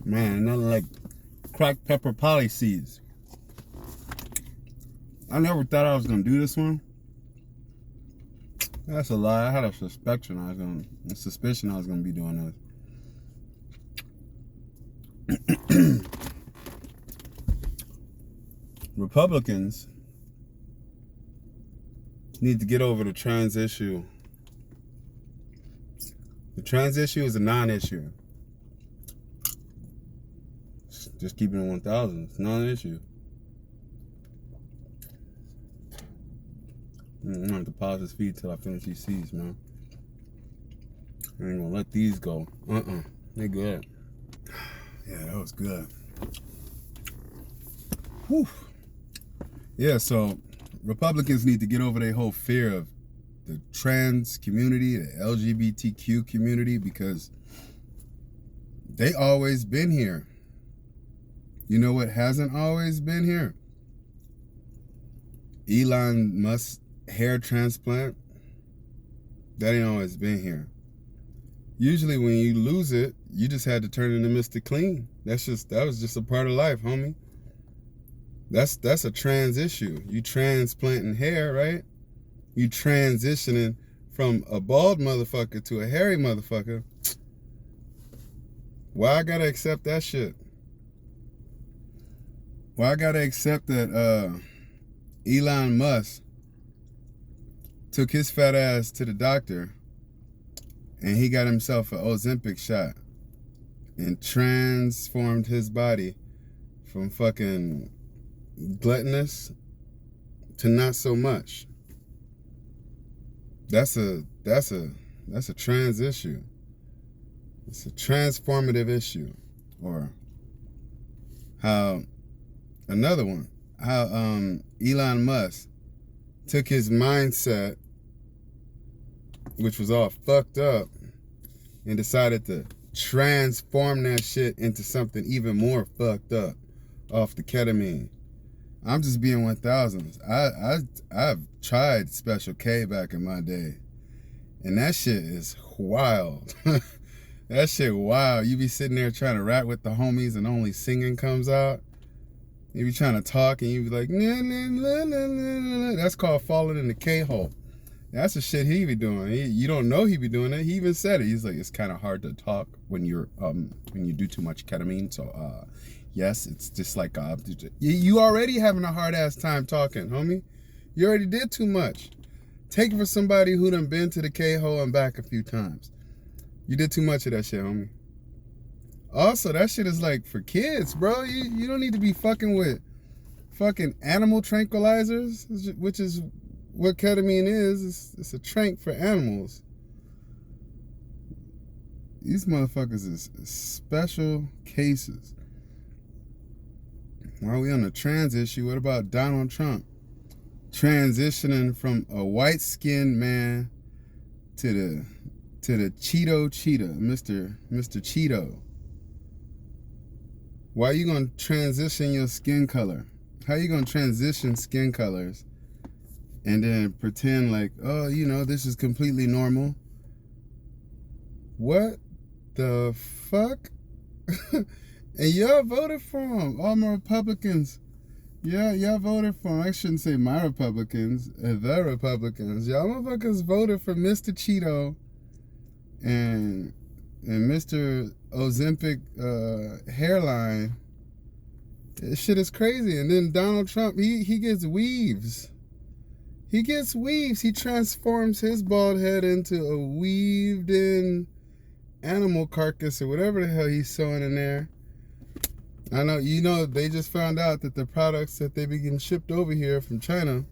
Man, nothing like cracked pepper policies. I never thought I was gonna do this one. That's a lie. I had a suspicion I was gonna be doing this. Republicans need to get over the trans issue. The trans issue is a non-issue. Just keeping it 1,000. It's not an issue. I'm gonna have to pause this feed till I finish these seeds, man. I ain't gonna let these go. They good. Yeah, that was good. Whew. Yeah, so Republicans need to get over their whole fear of the trans community, the LGBTQ community, because they always been here. You know what hasn't always been here? Elon Musk's hair transplant. That ain't always been here. Usually when you lose it, you just had to turn into Mr. Clean. That was just a part of life, homie. That's a trans issue. You transplanting hair, right? You transitioning from a bald motherfucker to a hairy motherfucker. Why I gotta accept that shit? Why I gotta accept that Elon Musk took his fat ass to the doctor and he got himself an Ozempic shot and transformed his body from fucking gluttonous to not so much. That's a trans issue. It's a transformative issue. Or how another one, how Elon Musk took his mindset, which was all fucked up, and decided to transform that shit into something even more fucked up off the ketamine. I'm just being 1,000. I've tried Special K back in my day, and that shit is wild. That shit wild. You be sitting there trying to rap with the homies and only singing comes out. You be trying to talk and you be like, nah, nah, nah, nah, nah, nah. That's called falling in the K-hole. That's the shit he be doing. You don't know he be doing it. He even said it. He's like, it's kind of hard to talk when you do too much ketamine. So yes, it's just like you already having a hard ass time talking, homie. You already did too much. Take it for somebody who done been to the K-hole and back a few times. You did too much of that shit, homie. Also, that shit is like for kids, bro. You don't need to be fucking with fucking animal tranquilizers, which is what ketamine is. It's a trank for animals. These motherfuckers is special cases. While we on the trans issue, what about Donald Trump transitioning from a white-skinned man to the Cheeto Cheetah, Mr. Cheeto? Why are you gonna transition your skin color? How are you gonna transition skin colors and then pretend like, oh, this is completely normal? What the fuck? And y'all voted for him. All my Republicans. Yeah, y'all voted for him. I shouldn't say my Republicans. The Republicans. Y'all motherfuckers voted for Mr. Cheeto and Mr. Ozempic hairline. This shit is crazy. And then Donald Trump, he gets weaves. He gets weaves. He transforms his bald head into a weaved in animal carcass or whatever the hell he's sewing in there. I know, they just found out that the products that they be getting shipped over here from China,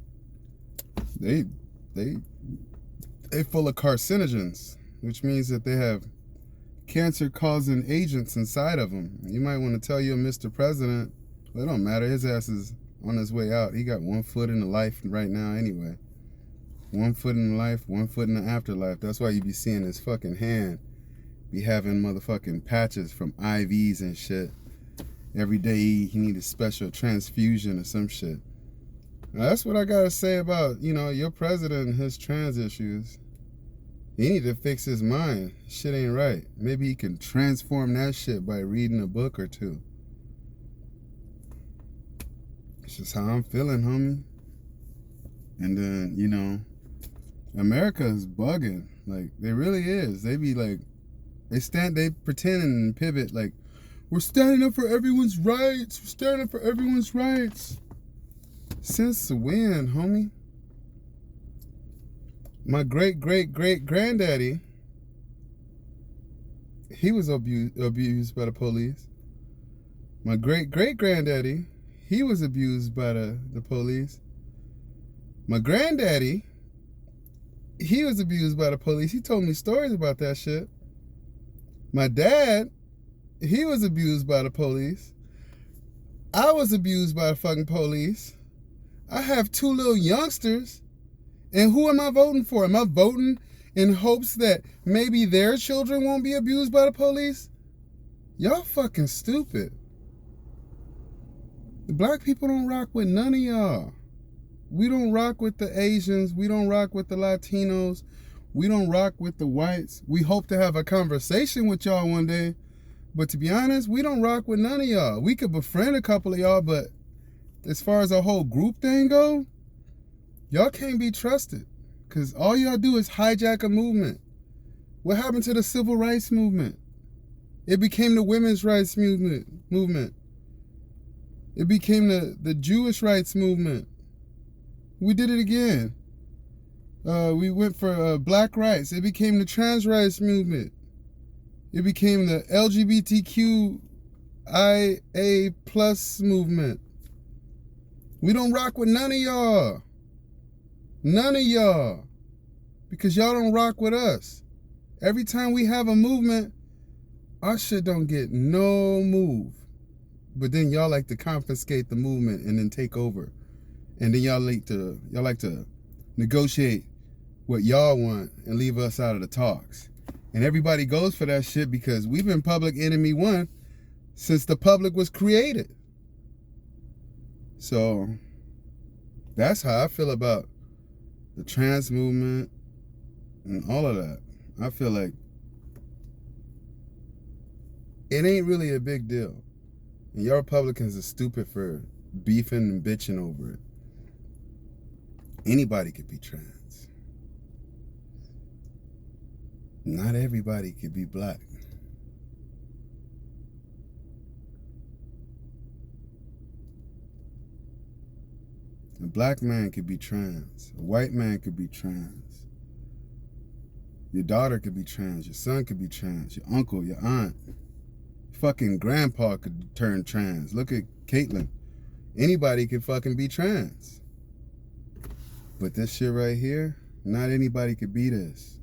they full of carcinogens, which means that they have cancer-causing agents inside of them. You might want to tell your Mr. President, well, it don't matter. His ass is on his way out. He got 1 foot in the life right now anyway. 1 foot in the life, 1 foot in the afterlife. That's why you be seeing his fucking hand be having motherfucking patches from IVs and shit. Every day he need a special transfusion or some shit. Now, that's what I gotta say about, your president and his trans issues. He need to fix his mind. Shit ain't right. Maybe he can transform that shit by reading a book or two. It's just how I'm feeling, homie. And then, you know, America is bugging. Like, they really is. They be like, they pretend and pivot like, we're standing up for everyone's rights. We're standing up for everyone's rights. Since when, homie? My great-great-great-granddaddy, he was abused by the police. My great-great-granddaddy, he was abused by the police. My granddaddy, he was abused by the police. He told me stories about that shit. My dad, he was abused by the police. I was abused by the fucking police. I have two little youngsters. And who am I voting for? Am I voting in hopes that maybe their children won't be abused by the police? Y'all fucking stupid. The black people don't rock with none of y'all. We don't rock with the Asians. We don't rock with the Latinos. We don't rock with the whites. We hope to have a conversation with y'all one day. But to be honest, we don't rock with none of y'all. We could befriend a couple of y'all, but as far as a whole group thing go, y'all can't be trusted. Because all y'all do is hijack a movement. What happened to the civil rights movement? It became the women's rights movement. It became the Jewish rights movement. We did it again. We went for black rights. It became the trans rights movement. It became the LGBTQIA plus movement. We don't rock with none of y'all. None of y'all. Because y'all don't rock with us. Every time we have a movement, our shit don't get no move. But then y'all like to confiscate the movement and then take over. And then y'all like to negotiate what y'all want and leave us out of the talks. And everybody goes for that shit because we've been public enemy one since the public was created. So that's how I feel about the trans movement and all of that. I feel like it ain't really a big deal. And y'all Republicans are stupid for beefing and bitching over it. Anybody could be trans. Not everybody could be black. A black man could be trans. A white man could be trans. Your daughter could be trans. Your son could be trans. Your uncle, your aunt. Fucking grandpa could turn trans. Look at Caitlyn. Anybody could fucking be trans. But this shit right here, not anybody could be this.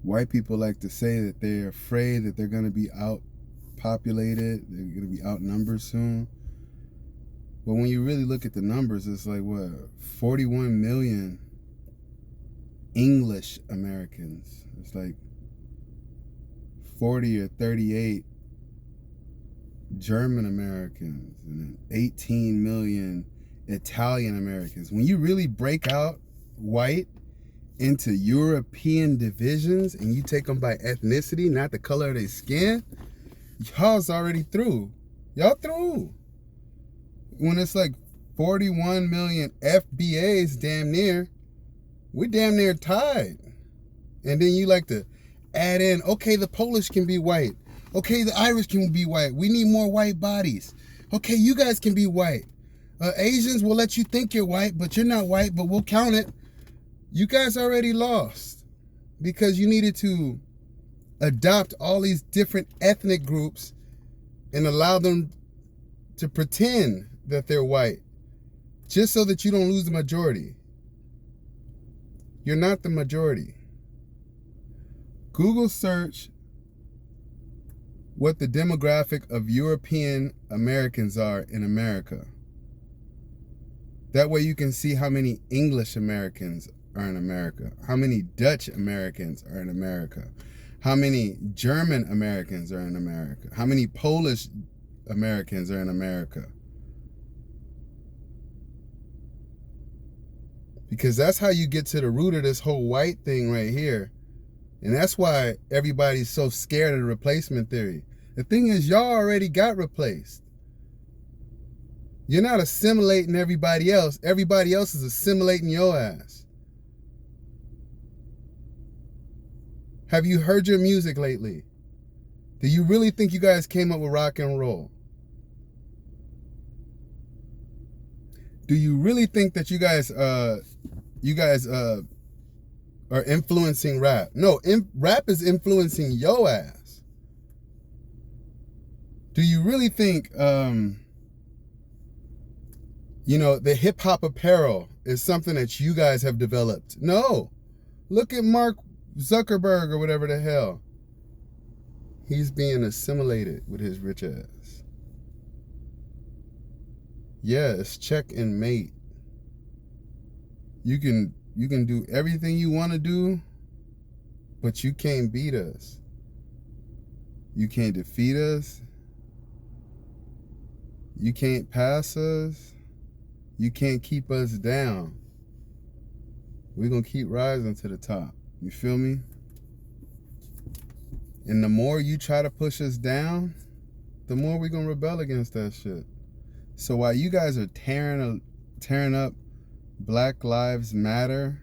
White people like to say that they're afraid that they're going to be outpopulated. They're going to be outnumbered soon. But when you really look at the numbers, it's like, what, 41 million English Americans. It's like 40 or 38 German Americans and 18 million Italian Americans. When you really break out white into European divisions and you take them by ethnicity, not the color of their skin, y'all's already through. Y'all through. When it's like 41 million FBA'S damn near, we're damn near tied. And then you like to add in, okay, the Polish can be white. Okay, the Irish can be white. We need more white bodies. Okay, you guys can be white. Asians will let you think you're white, but you're not white, but we'll count it. You guys already lost because you needed to adopt all these different ethnic groups and allow them to pretend that they're white just so that you don't lose the majority. You're not the majority. Google search what the demographic of European Americans are in America. That way you can see how many English Americans are in America, how many Dutch Americans are in America, how many German Americans are in America, how many Polish Americans are in America. Because that's how you get to the root of this whole white thing right here. And that's why everybody's so scared of the replacement theory. The thing is, y'all already got replaced. You're not assimilating everybody else. Everybody else is assimilating your ass. Have you heard your music lately? Do you really think you guys came up with rock and roll? Do you really think that you guys are influencing rap? No, rap is influencing your ass. Do you really think the hip hop apparel is something that you guys have developed? No. Look at Mark Zuckerberg or whatever the hell. He's being assimilated with his rich ass. Yeah, it's check and mate. You can do everything you want to do, but you can't beat us. You can't defeat us. You can't pass us. You can't keep us down. We're going to keep rising to the top. You feel me? And the more you try to push us down, the more we're going to rebel against that shit. So while you guys are tearing up Black Lives Matter,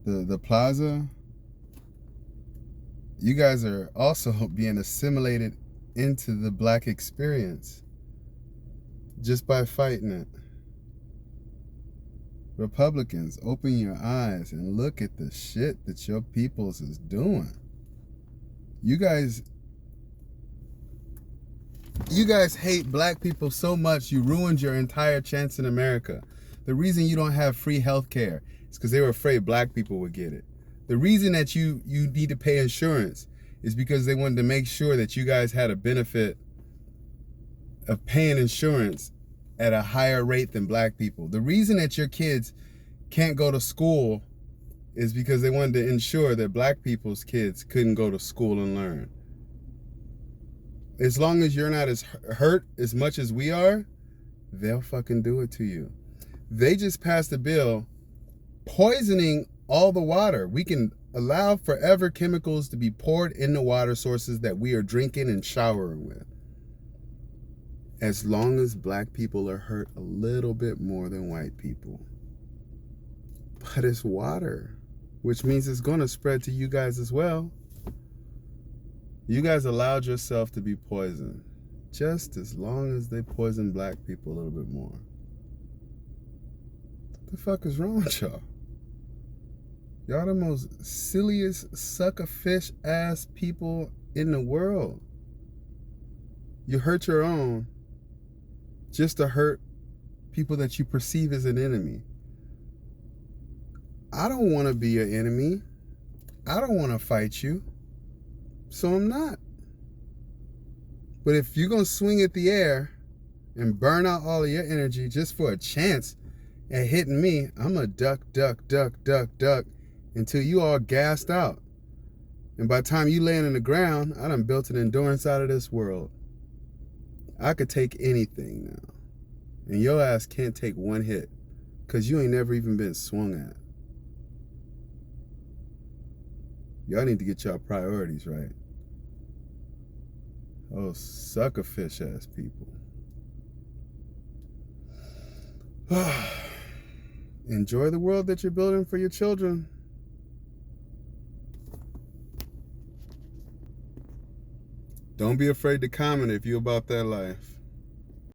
the plaza, you guys are also being assimilated into the black experience just by fighting it. Republicans, open your eyes and look at the shit that your peoples is doing. You guys hate black people so much you ruined your entire chance in America. The reason you don't have free health care is because they were afraid black people would get it. The reason that you need to pay insurance is because they wanted to make sure that you guys had a benefit of paying insurance at a higher rate than black people. The reason that your kids can't go to school is because they wanted to ensure that black people's kids couldn't go to school and learn. As long as you're not as hurt as much as we are, they'll fucking do it to you. They just passed a bill poisoning all the water. We can allow forever chemicals to be poured in the water sources that we are drinking and showering with, as long as black people are hurt a little bit more than white people. But it's water, which means it's going to spread to you guys as well. You guys allowed yourself to be poisoned, just as long as they poison black people a little bit more. What the fuck is wrong with y'all? Y'all the most silliest sucker fish ass people in the world. You hurt your own just to hurt people that you perceive as an enemy. I don't want to be your enemy. I don't want to fight you. So I'm not. But if you're going to swing at the air and burn out all of your energy just for a chance at hitting me, I'm going to duck until you all gassed out. And by the time you land in the ground, I done built an endurance out of this world. I could take anything now. And your ass can't take one hit because you ain't never even been swung at. Y'all need to get y'all priorities right. Oh, sucker fish ass people. Enjoy the world that you're building for your children. Don't be afraid to comment if you're about that life.